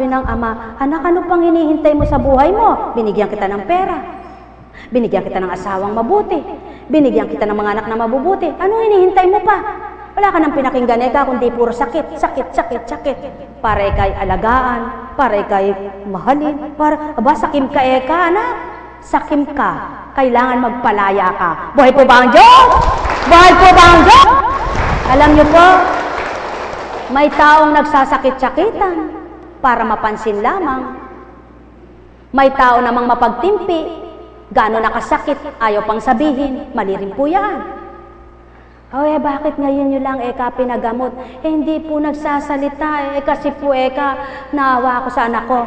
ng ama, anak, ano pang hinihintay mo sa buhay mo? Binigyan kita ng pera. Binigyan kita ng asawang mabuti. Binigyan kita ng mga anak na mabubuti. Ano hinihintay mo pa? Wala ka nang pinakinggan eka, kundi puro sakit, sakit, sakit, sakit. Para ikay alagaan, para ikay mahalin, para, sakim ka eka, anak. Sakim ka. Kailangan magpalaya ka. Buhay po ba ang Diyos? Buhay po ba ang Diyos? Alam niyo po, may taong nagsasakit-sakitan para mapansin lamang. May tao namang mapagtimpi, gaano nakasakit, ayaw pang sabihin, mali rin po yan. Bakit ngayon nyo lang pinagamot? Hindi po nagsasalita kasi po naawa ako sa anak ko.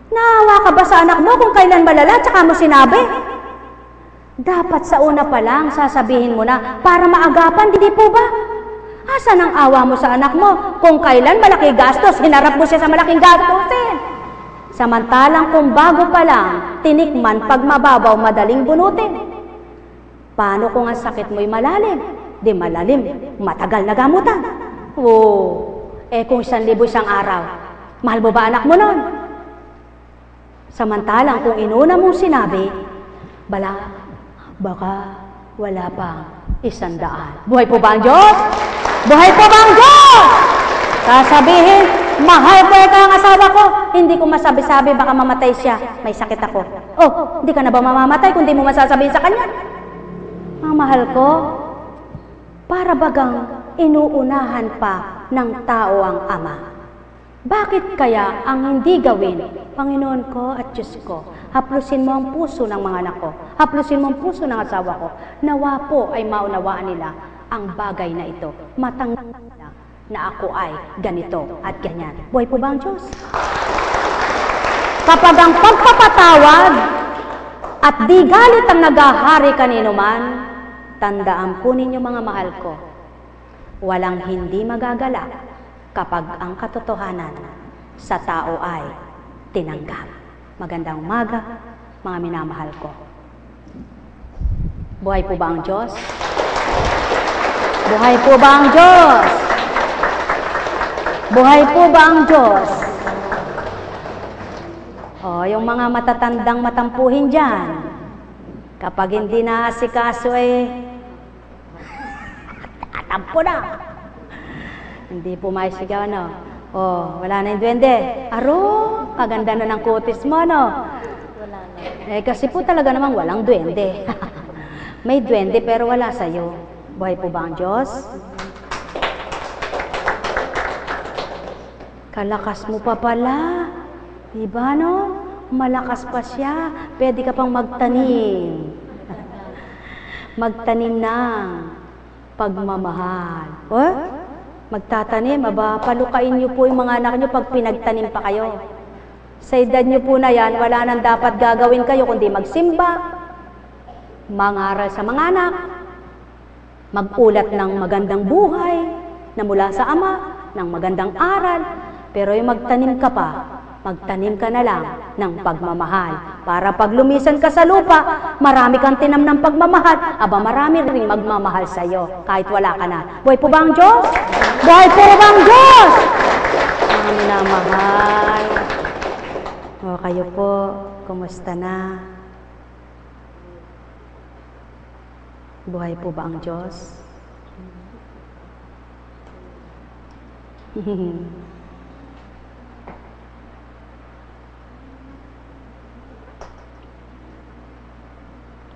Naawa ka ba sa anak mo kung kailan malala, tsaka mo sinabi? Dapat sa una pa lang, sasabihin mo na, para maagapan, hindi po ba? Asan ang awa mo sa anak mo? Kung kailan malaki gastos, hinarap mo siya sa malaking gastusin. Samantalang kung bago pa lang, tinikman pag mababaw, madaling bunutin. Paano kung ang sakit mo'y malalim? Di malalim, matagal na gamutan. Kung 1,000 isang araw, mahal mo ba anak mo nun? Samantalang kung inuna mong sinabi, baka wala pang 100. Buhay po ba ang Diyos? Buhay po ba ang Diyos? Sasabihin, mahal po ang asawa ko. Hindi ko masabi-sabi, baka mamatay siya. May sakit ako. Hindi ka na ba mamamatay kung di mo masasabihin sa kanya? Ang mahal ko, para bagang inuunahan pa ng tao ang ama. Bakit kaya ang hindi gawin? Panginoon ko at Diyos ko, haplusin mo ang puso ng mga anak ko. Haplusin mo ang puso ng asawa ko. Nawa po ay maunawaan nila ang bagay na ito. Matanggap nila na ako ay ganito at ganyan. Buhay po ba ang Diyos? Kapag ang pagpapatawad at di galit ang nagahari kanino man, tandaan po ninyo mga mahal ko, walang hindi magagalak kapag ang katotohanan sa tao ay tinanggap. Magandang umaga, mga minamahal ko. Buhay po ba ang Diyos? Buhay po ba ang Diyos? Buhay po ba ang Diyos? Yung mga matatandang matampuhin dyan, kapag hindi na asikaso tatampo na. Hindi po maisigaw, wala na yung duwende. Kaganda na ng kutis mo, Wala na. Kasi po talaga namang walang duwende. May duwende pero wala sa'yo. Buhay po ba ang Diyos? Kalakas mo pa pala. Diba, Malakas pa siya. Pwede ka pang magtanim. Magtanim ng pagmamahal. Magtatanim, palukain niyo po yung mga anak niyo pag pinagtanim pa kayo. Sa edad niyo po na yan, wala nang dapat gagawin kayo kundi magsimba, mangaral sa mga anak, magulat ng magandang buhay na mula sa Ama, ng magandang aral. Pero yung magtanim ka pa, magtanim ka na lang ng pagmamahal. Para pag lumisan ka sa lupa, marami kang tinam ng pagmamahal, marami rin magmamahal sa iyo, kahit wala ka na. Buhay po ba ang Diyos? Buhay po ba ang Diyos? Mga minamahal. Kayo po, kumusta na? Buhay po ba ang Diyos?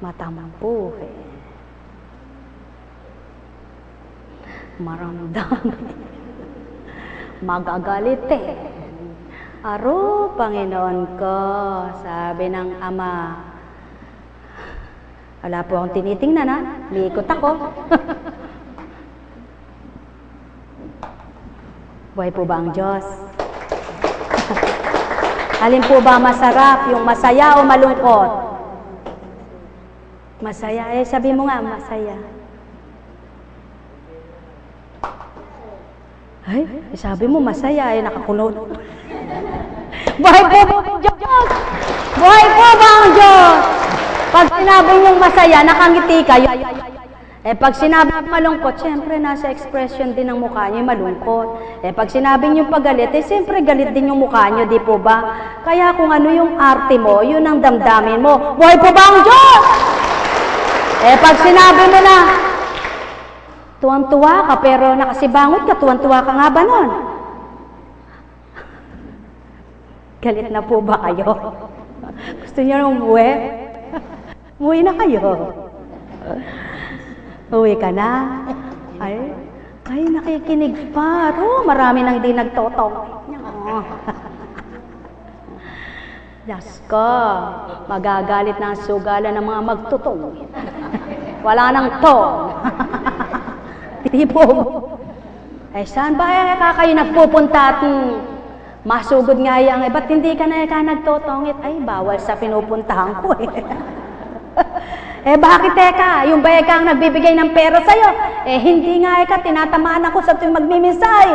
Matampuhin, maramdamin, magagalitin. Panginoon ko, sabi ng Ama. Wala po akong tinitingnan, Liikot ako. Buhay po ba ang Diyos? Alin po ba masarap, yung masaya o malungkot? Masaya. Sabi mo nga, masaya. Sabi mo masaya, nakakulot. Buhay po ba ang Diyos? Buhay po ba ang Diyos? Pag sinabi niyong masaya, nakangiti kayo. Eh pag sinabi malungkot, siyempre nasa expression din ng mukha niyo malungkot. Eh pag sinabi niyo pagalit, eh siyempre galit din yung mukha niyo, di po ba? Kaya kung ano yung arte mo, yun ang damdamin mo. Buhay po ba ang Diyos? Eh pag sinabi mo na, tuwang-tuwa ka pero nakasibangot ka, tuwang-tuwa ka nga ba nun? Galit na po ba kayo? Gusto niyo nang umuwi? Umuwi na kayo. Uwi ka na? Ay, nakikinig pa. Oh, marami nang di nagtotong. Diyos ko, magagalit na ang sugalan ng mga magtutong. Wala nang tong. Tipo. Eh, saan ba kayo nagpupunta at masugod nga yan? Eh, ba't hindi ka na nagtotongit? Ay, bawal sa pinupuntahan ko eh. Eh bakit yung ba ang nagbibigay ng pera sa'yo? Eh hindi nga tinatamaan ako sa tuwing magmiminsay.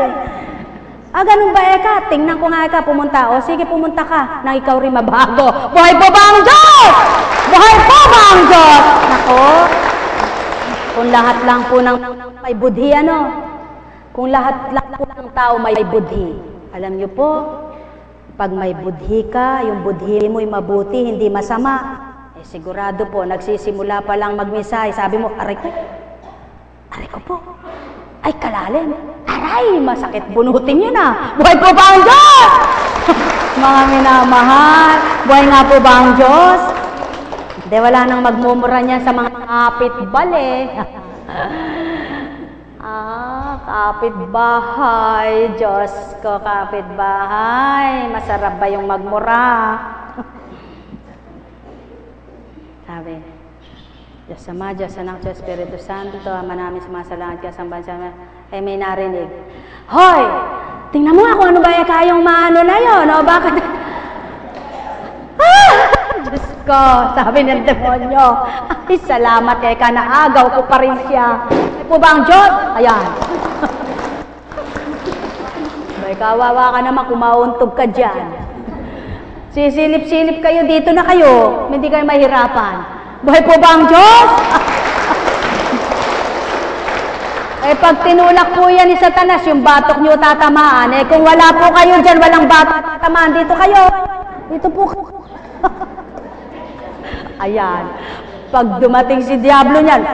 Ganun ba tingnan ko nga pumunta. O sige pumunta ka, nang ikaw rin mabago. Buhay po ba ang Diyos? Buhay po ba ang Diyos? Nako, kung lahat lang po ng may budhi kung lahat lang po ng tao may budhi, alam niyo po, pag may budhi ka, yung budhi mo'y mabuti, hindi masama. Sigurado po, nagsisimula pa lang magmisay. Sabi mo, aray ko po. Ay, kalalim. Aray, masakit bunutin yun Buhay po ba ang Diyos? Mga minamahal, buhay nga po ba ang Diyos? Hindi, wala nang magmumura niya sa mga kapitbale. Kapitbahay. Diyos ko, kapitbahay. Masarap ba yung magmura? Sabi, Diyos Ama, Diyos Anak, Diyos Espiritu Santo, Ama namin sumasalangit ka sa bansa. Eh may narinig, hoy! Tingnan mo kung ano ba kayong maano na yun, o bakit? Diyos ko, sabi ng demonyo, ay salamat naagaw ko pa rin siya. Ay po ba ang Diyos? Ayan. May kawawa ka naman, kumauntog ka dyan. Sisilip-silip kayo, dito na kayo. Hindi kayo mahirapan. Buhay po ba ang Diyos? Eh pag tinulak po yan ni Satanas, yung batok nyo tatamaan. Eh kung wala po kayo dyan, walang batok tatamaan, dito kayo. Dito po. Ayan. Pag dumating si Diablo niyan,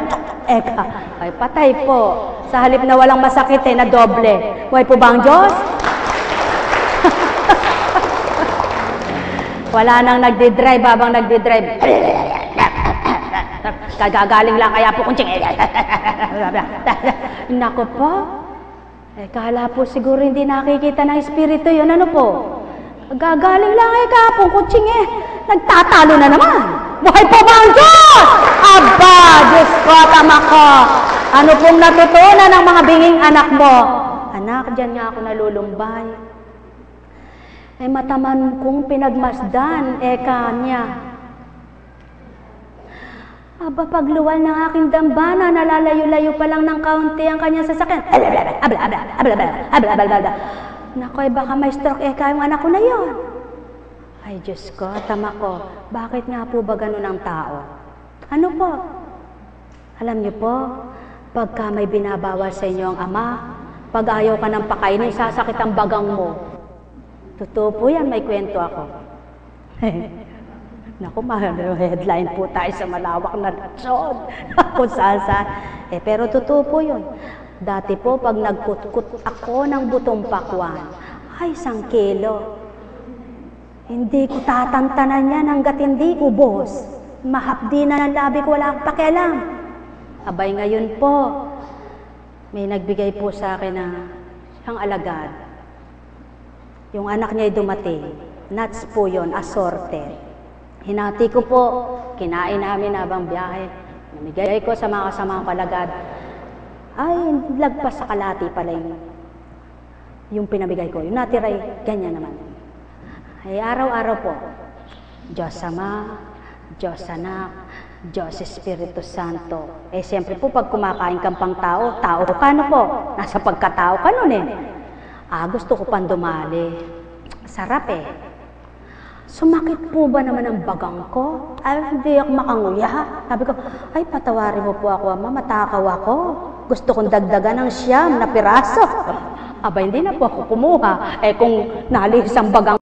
ay patay po. Sa halip na walang masakit na doble. Buhay po ba ang Diyos? Wala nang nagdi-drive habang nagdi-drive. Kagagaling lang kaya po kunching. Nako po. Kala po siguro hindi nakikita ng espiritu yun. Ano po? Kagagaling lang kapong kunching nagtatalo na naman. Buhay po ba ang Diyos? Aba, Diyos ko, tama ko. Ano pong natutunan ng mga binging anak mo? Anak, dyan nga ako nalulumbay. Ay mataman kong pinagmasdan, niya. Aba, pagluwal ng aking dambana, nalalayo-layo pa lang ng kaunti ang kanyang sasakyan. Nakoy, baka may stroke yung anak ko na yon. Ay, Diyos ko, tama ko. Bakit nga po ba ganun ang tao? Ano po? Alam niyo po, pagka may binabawal sa inyo ang ama, pag ayaw ka ng pakainin, sasakit ang bagang mo. Totoo po yan, may kwento ako. Naku, headline po tayo sa malawak na laksyon. Kung saan. Pero totoo po yun. Dati po, pag nagkutkut ako ng butong pakwan, ay, 1 kilo. Hindi ko tatantanan yan hanggat hindi ubos. Mahapdi na ng labi ko, wala akong pakialam. Abay ngayon po, may nagbigay po sa akin ng siyang alagad. Yung anak niya ay dumating. Nuts po yun, assorted. Hinati ko po, kinain namin habang biyahe. Namigay ko sa mga kasamang kalagad. Ay, lagpas sa kalati pala yung pinamigay ko. Yung natiray, ganyan naman. Ay, araw-araw po, Diyos Ama, Diyos Anak, Diyos Espiritu Santo. Siyempre po, pag kumakain kang pang tao, tao ka po. Nasa pagkatao ka nun Gusto ko pang dumali. Sarap Sumakit po ba naman ang bagang ko? Ay, hindi ako makanguya. Sabi ko, ay, patawarin mo po ako, ama, matakaw ako. Gusto kong dagdagan ng 9 na piraso. Aba, hindi na po ako kumuha. Eh, kung nalihis ang bagang